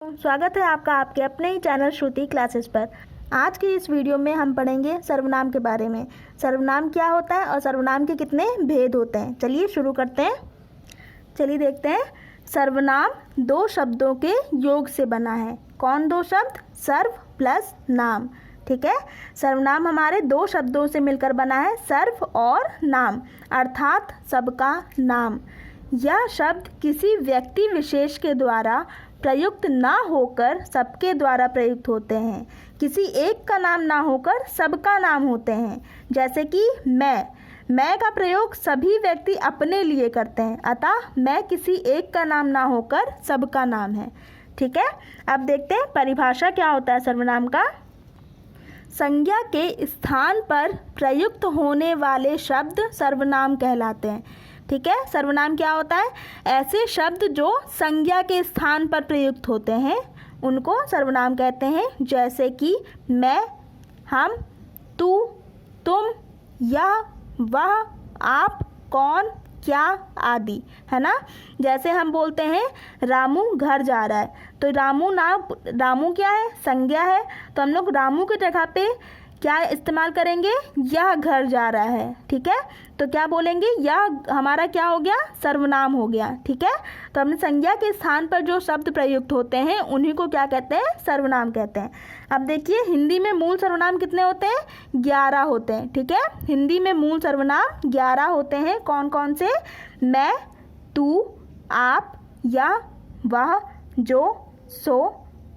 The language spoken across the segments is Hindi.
स्वागत है आपका आपके अपने ही चैनल श्रुति क्लासेस पर। आज की इस वीडियो में हम पढ़ेंगे सर्वनाम के बारे में। सर्वनाम क्या होता है और सर्वनाम के कितने भेद होते हैं। चलिए शुरू करते हैं। चलिए देखते हैं। सर्वनाम दो शब्दों के योग से बना है। कौन दो शब्द? सर्व प्लस नाम। ठीक है, सर्वनाम हमारे दो शब्दों से मिलकर बना है, सर्व और नाम, अर्थात सबका नाम। यह शब्द किसी व्यक्ति विशेष के द्वारा प्रयुक्त ना होकर सबके द्वारा प्रयुक्त होते हैं। किसी एक का नाम ना होकर सबका नाम होते हैं। जैसे कि मैं का प्रयोग सभी व्यक्ति अपने लिए करते हैं, अतः मैं किसी एक का नाम ना होकर सबका नाम है। ठीक है, अब देखते हैं परिभाषा क्या होता है सर्वनाम का। संज्ञा के स्थान पर प्रयुक्त होने वाले शब्द सर्वनाम कहलाते हैं। ठीक है, सर्वनाम क्या होता है? ऐसे शब्द जो संज्ञा के स्थान पर प्रयुक्त होते हैं उनको सर्वनाम कहते हैं। जैसे कि मैं, हम, तू, तुम, यह, वह, आप, कौन, क्या आदि, है ना। जैसे हम बोलते हैं रामू घर जा रहा है, तो रामू क्या है? संज्ञा है, तो हम लोग रामू की जगह पे क्या इस्तेमाल करेंगे? यह घर जा रहा है। ठीक है, तो क्या बोलेंगे? यह हमारा क्या हो गया? सर्वनाम हो गया। ठीक है, तो हमने संज्ञा के स्थान पर जो शब्द प्रयुक्त होते हैं उन्हीं को क्या कहते हैं? सर्वनाम कहते हैं। अब देखिए, हिंदी में मूल सर्वनाम कितने होते हैं? 11 होते हैं। ठीक है, हिंदी में मूल सर्वनाम 11 होते हैं। कौन कौन से? मैं, तू, आप, यह, वह, जो, सो,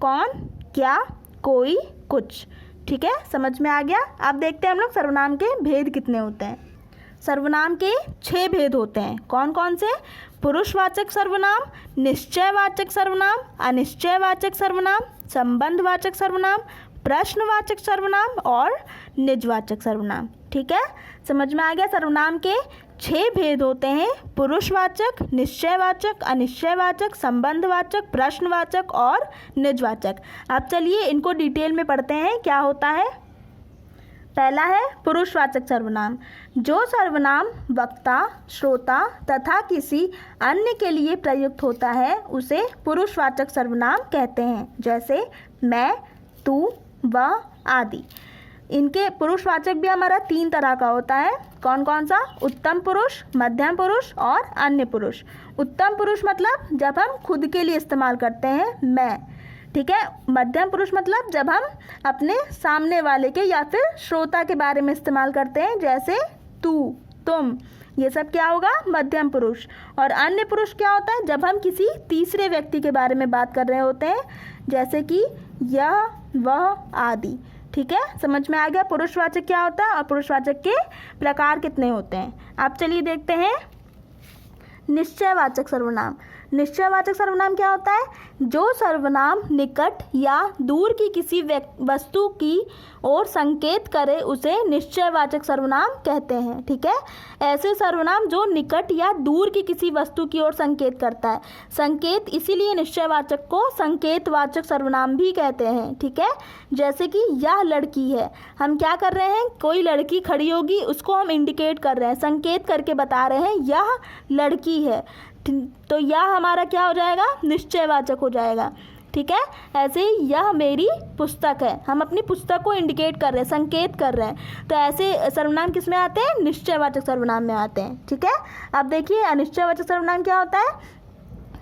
कौन, क्या, कोई, कुछ। ठीक है, समझ में आ गया। अब देखते हैं हम लोग सर्वनाम के भेद कितने होते हैं। सर्वनाम के 6 भेद होते हैं। कौन कौन से? पुरुषवाचक सर्वनाम, निश्चयवाचक सर्वनाम, अनिश्चयवाचक सर्वनाम, संबंधवाचक सर्वनाम, प्रश्नवाचक सर्वनाम और निजवाचक सर्वनाम। ठीक है, समझ में आ गया। सर्वनाम के 6 भेद होते हैं। पुरुषवाचक, निश्चयवाचक, अनिश्चयवाचक, संबंधवाचक, प्रश्नवाचक और निजवाचक। अब चलिए इनको डिटेल में पढ़ते हैं क्या होता है। पहला है पुरुषवाचक सर्वनाम। जो सर्वनाम वक्ता, श्रोता तथा किसी अन्य के लिए प्रयुक्त होता है उसे पुरुषवाचक सर्वनाम कहते हैं। जैसे मैं, तू, वह आदि। इनके पुरुषवाचक भी हमारा 3 तरह का होता है। कौन कौन सा? उत्तम पुरुष, मध्यम पुरुष और अन्य पुरुष। उत्तम पुरुष मतलब जब हम खुद के लिए इस्तेमाल करते हैं, मैं। ठीक है, मध्यम पुरुष मतलब जब हम अपने सामने वाले के या फिर श्रोता के बारे में इस्तेमाल करते हैं, जैसे तू, तुम, ये सब क्या होगा? मध्यम पुरुष। और अन्य पुरुष क्या होता है? जब हम किसी तीसरे व्यक्ति के बारे में बात कर रहे होते हैं, जैसे कि यह, वह आदि। ठीक है, समझ में आ गया पुरुषवाचक क्या होता है और पुरुषवाचक के प्रकार कितने होते हैं। अब चलिए देखते हैं निश्चयवाचक सर्वनाम। निश्चयवाचक सर्वनाम क्या होता है? जो सर्वनाम निकट या दूर की किसी वस्तु की ओर संकेत करे उसे निश्चयवाचक सर्वनाम कहते हैं। ठीक है, ऐसे सर्वनाम जो निकट या दूर की किसी वस्तु की ओर संकेत करता है। संकेत, इसीलिए निश्चयवाचक को संकेतवाचक सर्वनाम भी कहते हैं। ठीक है, जैसे कि यह लड़की है, हम क्या कर रहे हैं? कोई लड़की खड़ी होगी, उसको हम इंडिकेट कर रहे हैं, संकेत करके बता रहे हैं यह लड़की है, तो यह हमारा क्या हो जाएगा? निश्चयवाचक हो जाएगा। ठीक है, ऐसे ही यह मेरी पुस्तक है, हम अपनी पुस्तक को इंडिकेट कर रहे हैं, संकेत कर रहे हैं, तो ऐसे सर्वनाम किस में आते हैं? निश्चयवाचक सर्वनाम में आते हैं। ठीक है, अब देखिए अनिश्चयवाचक सर्वनाम क्या होता है?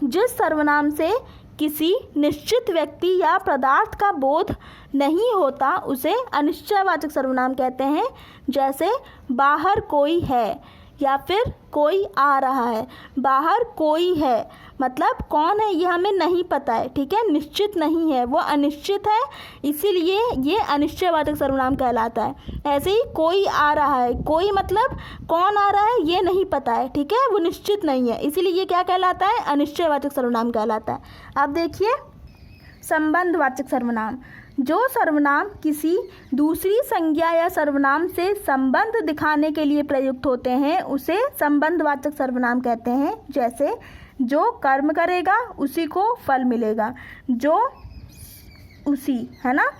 जिस सर्वनाम से किसी निश्चित व्यक्ति या पदार्थ का बोध नहीं होता उसे अनिश्चयवाचक सर्वनाम कहते हैं। जैसे बाहर कोई है या फिर कोई आ रहा है। बाहर कोई है मतलब कौन है ये हमें नहीं पता है। ठीक है, निश्चित नहीं है, वो अनिश्चित है, इसीलिए ये अनिश्चयवाचक सर्वनाम कहलाता है। ऐसे ही कोई आ रहा है, कोई मतलब कौन आ रहा है ये नहीं पता है। ठीक है, वो निश्चित नहीं है, इसीलिए ये क्या कहलाता है? अनिश्चयवाचक सर्वनाम कहलाता है। अब देखिए संबंधवाचक सर्वनाम। जो सर्वनाम किसी दूसरी संज्ञा या सर्वनाम से संबंध दिखाने के लिए प्रयुक्त होते हैं उसे संबंधवाचक सर्वनाम कहते हैं। जैसे जो कर्म करेगा उसी को फल मिलेगा, जो उसी, है ना।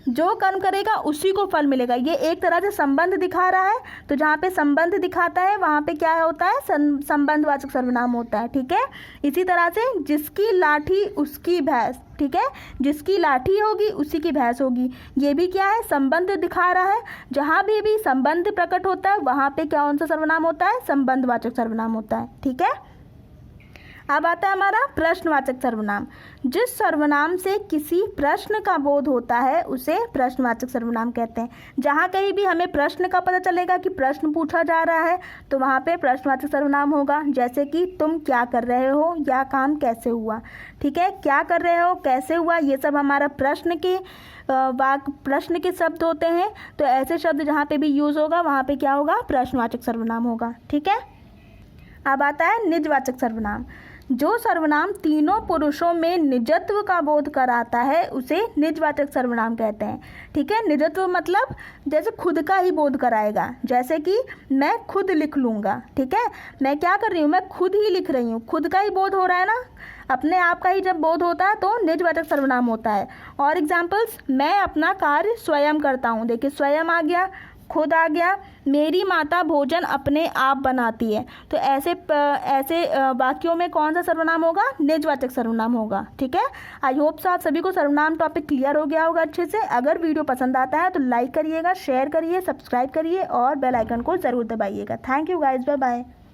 जो कर्म करेगा उसी को फल मिलेगा। ये एक तरह से संबंध दिखा रहा है, तो जहाँ पे संबंध दिखाता है वहाँ पे क्या होता है, संबंधवाचक सर्वनाम होता है। ठीक है, इसी तरह से जिसकी लाठी उसकी भैंस, ठीक है, जिसकी लाठी होगी उसी की भैंस होगी, ये भी क्या है, संबंध दिखा रहा है। जहाँ भी संबंध प्रकट होता है वहाँ पे क्या कौन सा सर्वनाम होता है, संबंधवाचक सर्वनाम होता है। ठीक है, अब आता है हमारा प्रश्नवाचक सर्वनाम। जिस सर्वनाम से किसी प्रश्न का बोध होता है उसे प्रश्नवाचक सर्वनाम कहते हैं। जहाँ कहीं भी हमें प्रश्न का पता चलेगा कि प्रश्न पूछा जा रहा है तो वहाँ पे प्रश्नवाचक सर्वनाम होगा। जैसे कि तुम क्या कर रहे हो या काम कैसे हुआ। ठीक है, क्या कर रहे हो, कैसे हुआ, ये सब हमारा प्रश्न के शब्द होते हैं। तो ऐसे शब्द जहाँ पे भी यूज़ होगा वहाँ पे क्या होगा, प्रश्नवाचक सर्वनाम होगा। ठीक है, अब आता है निजवाचक सर्वनाम। जो सर्वनाम तीनों पुरुषों में निजत्व का बोध कराता है उसे निजवाचक सर्वनाम कहते हैं। ठीक है, निजत्व मतलब जैसे खुद का ही बोध कराएगा, जैसे कि मैं खुद लिख लूँगा। ठीक है, मैं क्या कर रही हूँ, मैं खुद ही लिख रही हूँ, खुद का ही बोध हो रहा है ना, अपने आप का ही जब बोध होता है तो निजवाचक सर्वनाम होता है। और एग्जाम्पल्स, मैं अपना कार्य स्वयं करता हूँ, देखिए स्वयं आ गया, खुद आ गया। मेरी माता भोजन अपने आप बनाती है। तो ऐसे वाक्यों में कौन सा सर्वनाम होगा, निजवाचक सर्वनाम होगा। ठीक है, आई होप सो आप सभी को सर्वनाम टॉपिक क्लियर हो गया होगा अच्छे से। अगर वीडियो पसंद आता है तो लाइक करिएगा, शेयर करिए, सब्सक्राइब करिए और बेल आइकन को ज़रूर दबाइएगा। Thank you guys, bye bye.